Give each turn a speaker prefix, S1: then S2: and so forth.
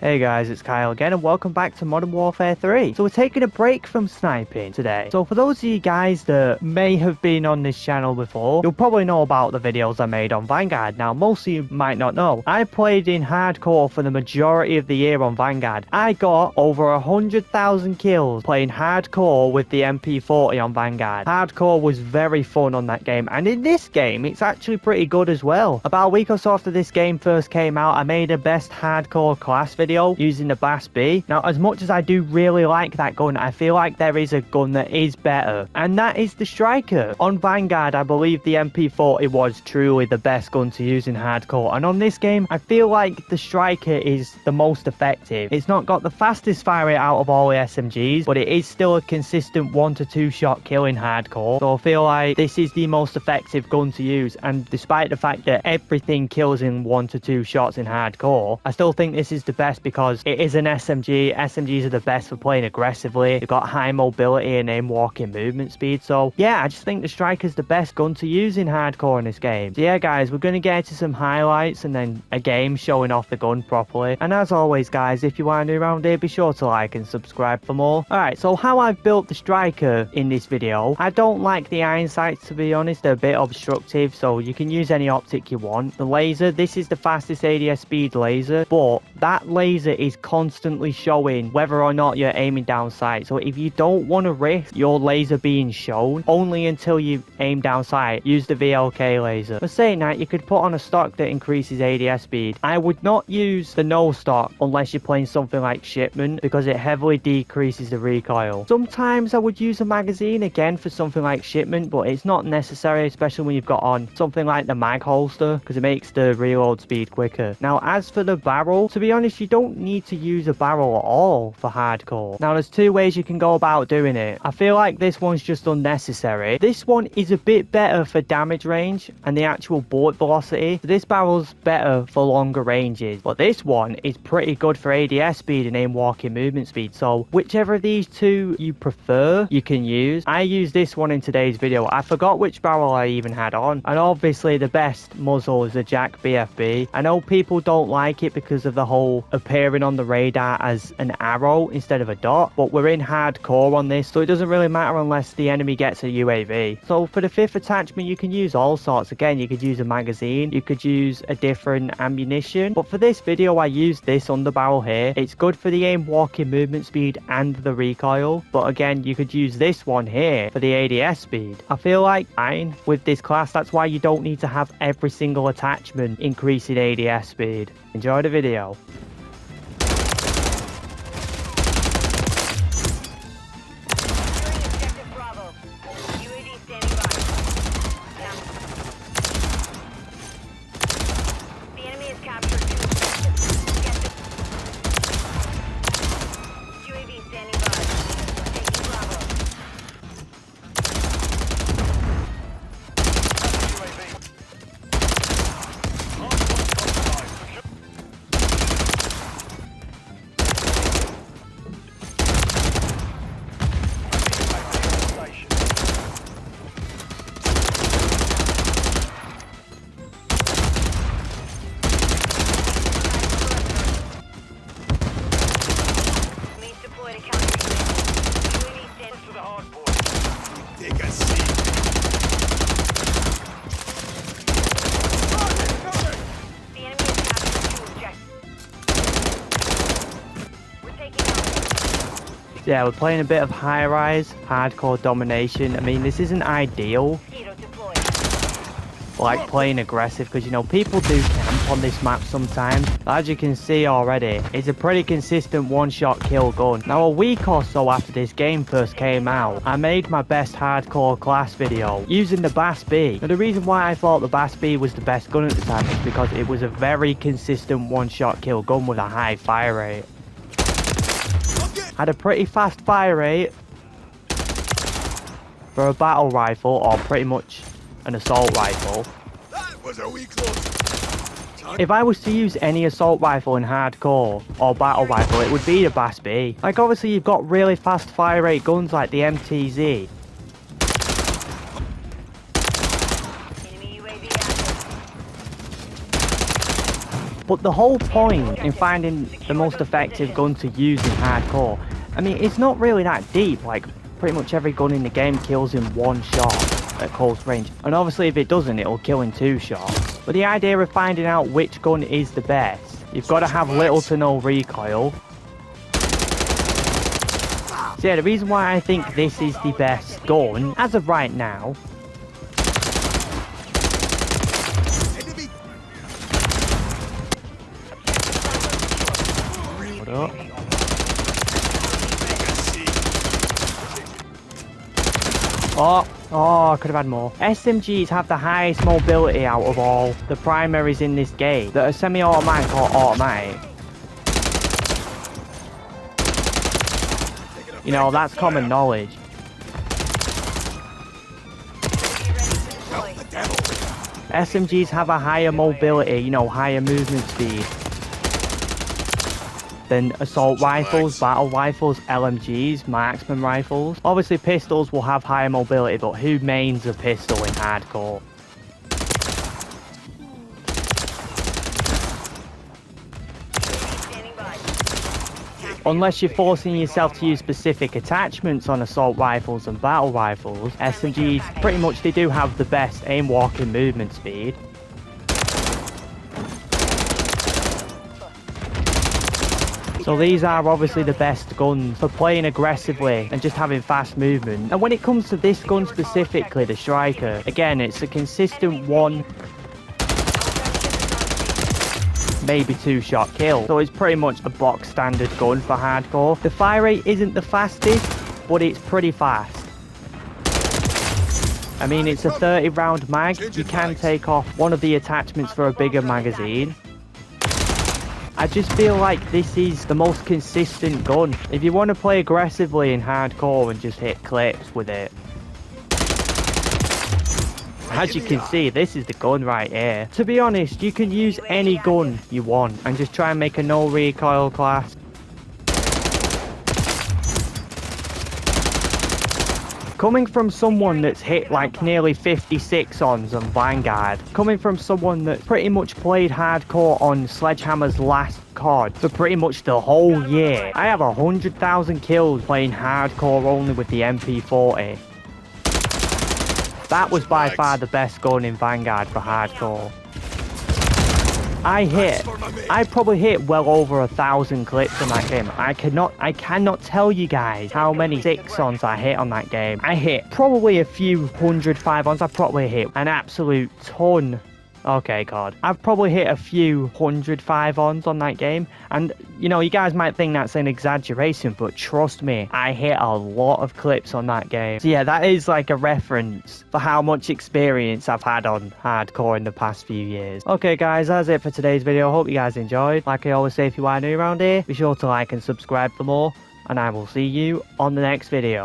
S1: Hey guys, it's Kyle again and welcome back to Modern Warfare 3. So we're taking a break from sniping today. So for those of you guys that may have been on this channel before, you'll probably know about the videos I made on Vanguard. Now most of you might not know, I played in hardcore for the majority of the year on Vanguard. I got over 100,000 kills playing hardcore with the MP40 on Vanguard. Hardcore was very fun on that game, and in this game it's actually pretty good as well. About a week or so after this game first came out, I made a best hardcore class video using the Bass B. Now, as much as I do really like that gun, I feel like there is a gun that is better, and that is the Striker. On Vanguard, I believe the MP40 was truly the best gun to use in hardcore, and on this game, I feel like the Striker is the most effective. It's not got the fastest fire rate out of all the SMGs, but it is still a consistent 1 to 2 shot kill in hardcore, so I feel like this is the most effective gun to use, and despite the fact that everything kills in 1 to 2 shots in hardcore, I still think this is the best because it is an SMG. SMGs are the best for playing aggressively. They've got high mobility and aim walking movement speed. So yeah, I just think the Striker's the best gun to use in hardcore in this game. So yeah guys, we're going to get into some highlights and then a game showing off the gun properly. And as always guys, if you are new around here, be sure to like and subscribe for more. Alright, so how I've built the Striker in this video. I don't like the ironsights, to be honest. They're a bit obstructive, so you can use any optic you want. The laser, this is the fastest ADS speed laser, but that laser is constantly showing whether or not you're aiming down sight. So if you don't want to risk your laser being shown only until you aim down sight, use the VLK laser. For saying that, you could put on a stock that increases ADS speed. I would not use the no stock unless you're playing something like Shipment, because it heavily decreases the recoil. Sometimes I would use a magazine again for something like Shipment, but it's not necessary, especially when you've got on something like the mag holster, because it makes the reload speed quicker. Now as for the barrel, to be honest, you don't need to use a barrel at all for hardcore. Now there's two ways you can go about doing it. I feel like this one's just unnecessary. This one is a bit better for damage range and the actual bullet velocity. So this barrel's better for longer ranges, but this one is pretty good for ADS speed and aim walking movement speed. So whichever of these two you prefer, you can use. I use this one in today's video. I forgot which barrel I even had on, and obviously the best muzzle is the Jack BFB. I know people don't like it because of the whole appearing on the radar as an arrow instead of a dot, but we're in hardcore on this, so it doesn't really matter unless the enemy gets a UAV. So for the 5th attachment, you can use all sorts. Again, you could use a magazine, you could use a different ammunition, but for this video I used this underbarrel here. It's good for the aim walking movement speed and the recoil, but again you could use this one here for the ADS speed. I feel like fine with this class. That's why you don't need to have every single attachment increasing ADS speed. Enjoy the video. Yeah, we're playing a bit of high-rise, hardcore domination. I mean, this isn't ideal, like playing aggressive, because, you know, people do camp on this map sometimes. As you can see already, it's a pretty consistent one-shot kill gun. Now, a week or so after this game first came out, I made my best hardcore class video using the Bass B. Now, the reason why I thought the Bass B was the best gun at the time is because it was a very consistent one-shot kill gun with a high fire rate. Had a pretty fast fire rate for a battle rifle, or pretty much an assault rifle.
S2: That was a weak look.
S1: If I was to use any assault rifle in hardcore or battle rifle, it would be the Bass B. Like, obviously you've got really fast fire rate guns like the MTZ, But the whole point in finding the most effective gun to use in hardcore, I mean, it's not really that deep. Like, pretty much every gun in the game kills in one shot at close range. And obviously if it doesn't, it'll kill in 2 shots. But the idea of finding out which gun is the best, you've got to have little to no recoil. So yeah, the reason why I think this is the best gun, as of right now, hold up. Oh, I could have had more. SMGs have the highest mobility out of all the primaries in this game that are semi-automatic or automatic. You know, that's common knowledge. SMGs have a higher mobility, you know, higher movement speed than assault rifles, battle rifles, LMGs, marksman rifles. Obviously pistols will have higher mobility, but who mains a pistol in hardcore? Unless you're forcing yourself to use specific attachments on assault rifles and battle rifles, SMGs pretty much they do have the best aim walking movement speed. So these are obviously the best guns for playing aggressively and just having fast movement. And when it comes to this gun specifically, the Striker, again, it's a consistent 1, maybe 2 shot kill. So it's pretty much a box standard gun for hardcore. The fire rate isn't the fastest, but it's pretty fast. I mean, it's a 30 round mag. You can take off one of the attachments for a bigger magazine. I just feel like this is the most consistent gun. If you want to play aggressively in hardcore and just hit clips with it. As you can see, this is the gun right here. To be honest, you can use any gun you want and just try and make a no recoil class. Coming from someone that's hit like nearly 56 ons on Vanguard, coming from someone that pretty much played hardcore on Sledgehammer's last COD for pretty much the whole year, I have 100,000 kills playing hardcore only with the MP40. That was by far the best gun in Vanguard for hardcore. I probably hit well over 1,000 clips on that game. I cannot tell you guys how many 6-ons I hit on that game. I hit probably a few 100 5-ons. I probably hit an absolute ton. Okay, God. I've probably hit a few 100 5-ons on that game. And, you know, you guys might think that's an exaggeration, but trust me, I hit a lot of clips on that game. So yeah, that is like a reference for how much experience I've had on hardcore in the past few years. Okay, guys, that's it for today's video. I hope you guys enjoyed. Like I always say, if you are new around here, be sure to like and subscribe for more. And I will see you on the next video.